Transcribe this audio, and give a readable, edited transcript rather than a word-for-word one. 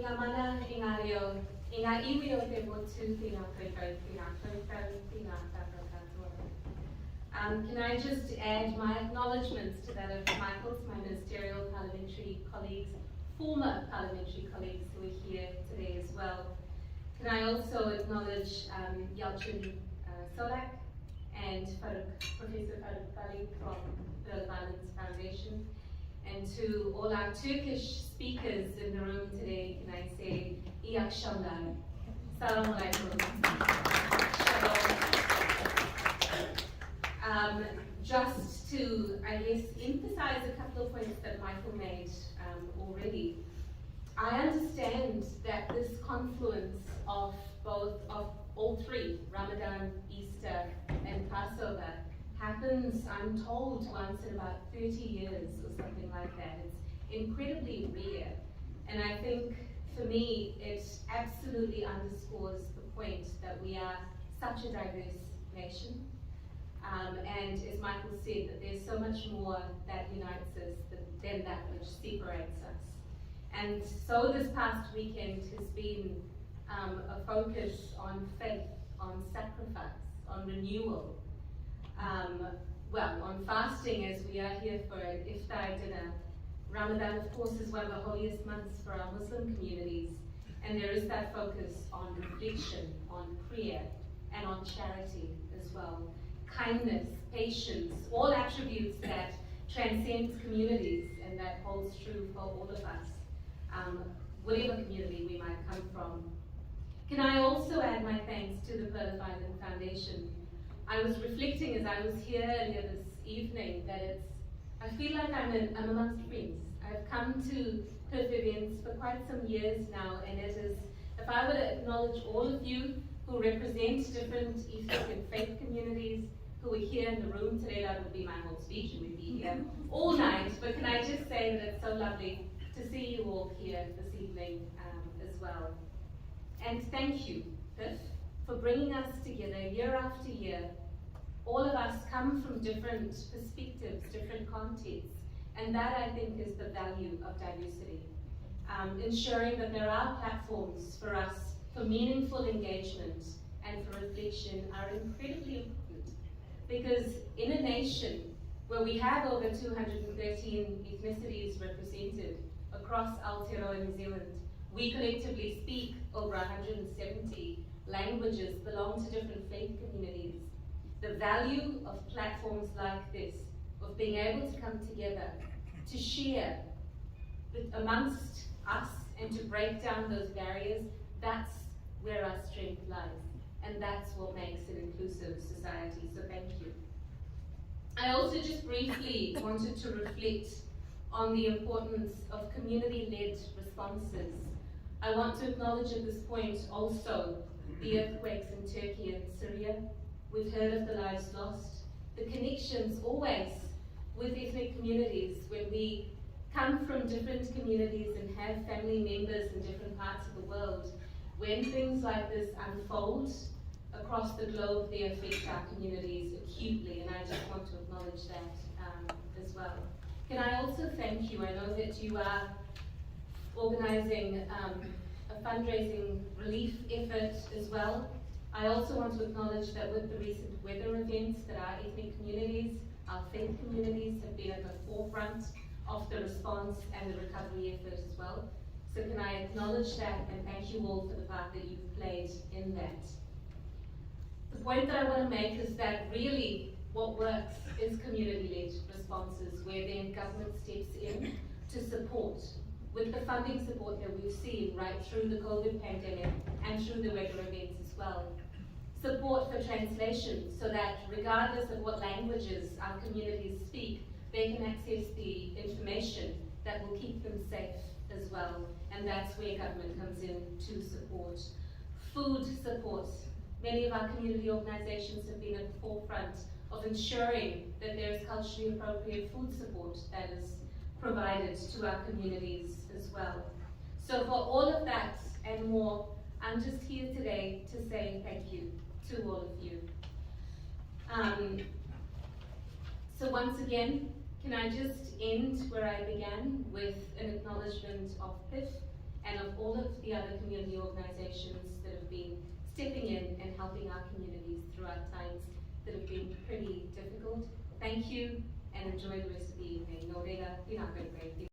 Inga mana, inga reo, inga iwi o te motu, tina koikau, tina Can I just add my acknowledgements to that of Michael's, my ministerial parliamentary colleagues, former parliamentary colleagues who are here today as well. Can I also acknowledge Yalchin Solak and Professor Faruk Bali from the Violence Foundation, and to all our Turkish speakers in the room today, can I say, İyi akşamlar, Assalamu alaikum, Shalom. Just to, I guess, emphasize a couple of points that Michael made already. I understand that this confluence of all three, Ramadan, Easter, and Passover, happens, I'm told, once in about 30 years or something like that. It's incredibly rare. And I think, for me, it absolutely underscores the point that we are such a diverse nation. And as Michael said, that there's so much more that unites us than that which separates us. And so this past weekend has been a focus on faith, on sacrifice, on renewal, on fasting, as we are here for an Iftar dinner. Ramadan, of course, is one of the holiest months for our Muslim communities, and there is that focus on reflection, on prayer, and on charity as well. Kindness, patience, all attributes that transcend communities, and that holds true for all of us, whatever community we might come from. Can I also add my thanks to the Pearl of Ireland Foundation? I was reflecting as I was here earlier this evening that I feel like I'm amongst friends. I've come to PIF events for quite some years now, and it is, if I were to acknowledge all of you who represent different ethnic and faith communities who are here in the room today, that would be my whole speech, and we'd be here all night. But can I just say that it's so lovely to see you all here this evening as well. And thank you, PIF, for bringing us together year after year. All of us come from different perspectives, different contexts, and that, I think, is the value of diversity. Ensuring that there are platforms for us for meaningful engagement and for reflection are incredibly important, because in a nation where we have over 213 ethnicities represented across Aotearoa New Zealand, we collectively speak over 170 languages, belong to different faith communities. The value of platforms like this, of being able to come together, to share amongst us and to break down those barriers, that's where our strength lies. And that's what makes an inclusive society, so thank you. I also just briefly wanted to reflect on the importance of community-led responses. I want to acknowledge at this point also the earthquakes in Turkey and Syria. We've heard of the lives lost, the connections always with ethnic communities when we come from different communities and have family members in different parts of the world. When things like this unfold across the globe, they affect our communities acutely, and I just want to acknowledge that as well. Can I also thank you? I know that you are organizing a fundraising relief effort as well. I also want to acknowledge that with the recent weather events, that our ethnic communities, our faith communities have been at the forefront of the response and the recovery effort as well. So can I acknowledge that and thank you all for the part that you've played in that. The point that I want to make is that really what works is community-led responses, where then government steps in to support with the funding support that we've seen right through the COVID pandemic and through the weather events as well. Support for translation, so that regardless of what languages our communities speak, they can access the information that will keep them safe as well. And that's where government comes in to support. Food support. Many of our community organizations have been at the forefront of ensuring that there is culturally appropriate food support that is provided to our communities as well. So for all of that and more, I'm just here today to say thank you to all of you. So once again, can I just end where I began with an acknowledgement of PIF and of all of the other community organizations that have been stepping in and helping our communities throughout times that have been pretty difficult. Thank you and enjoy the rest of the evening. Norega,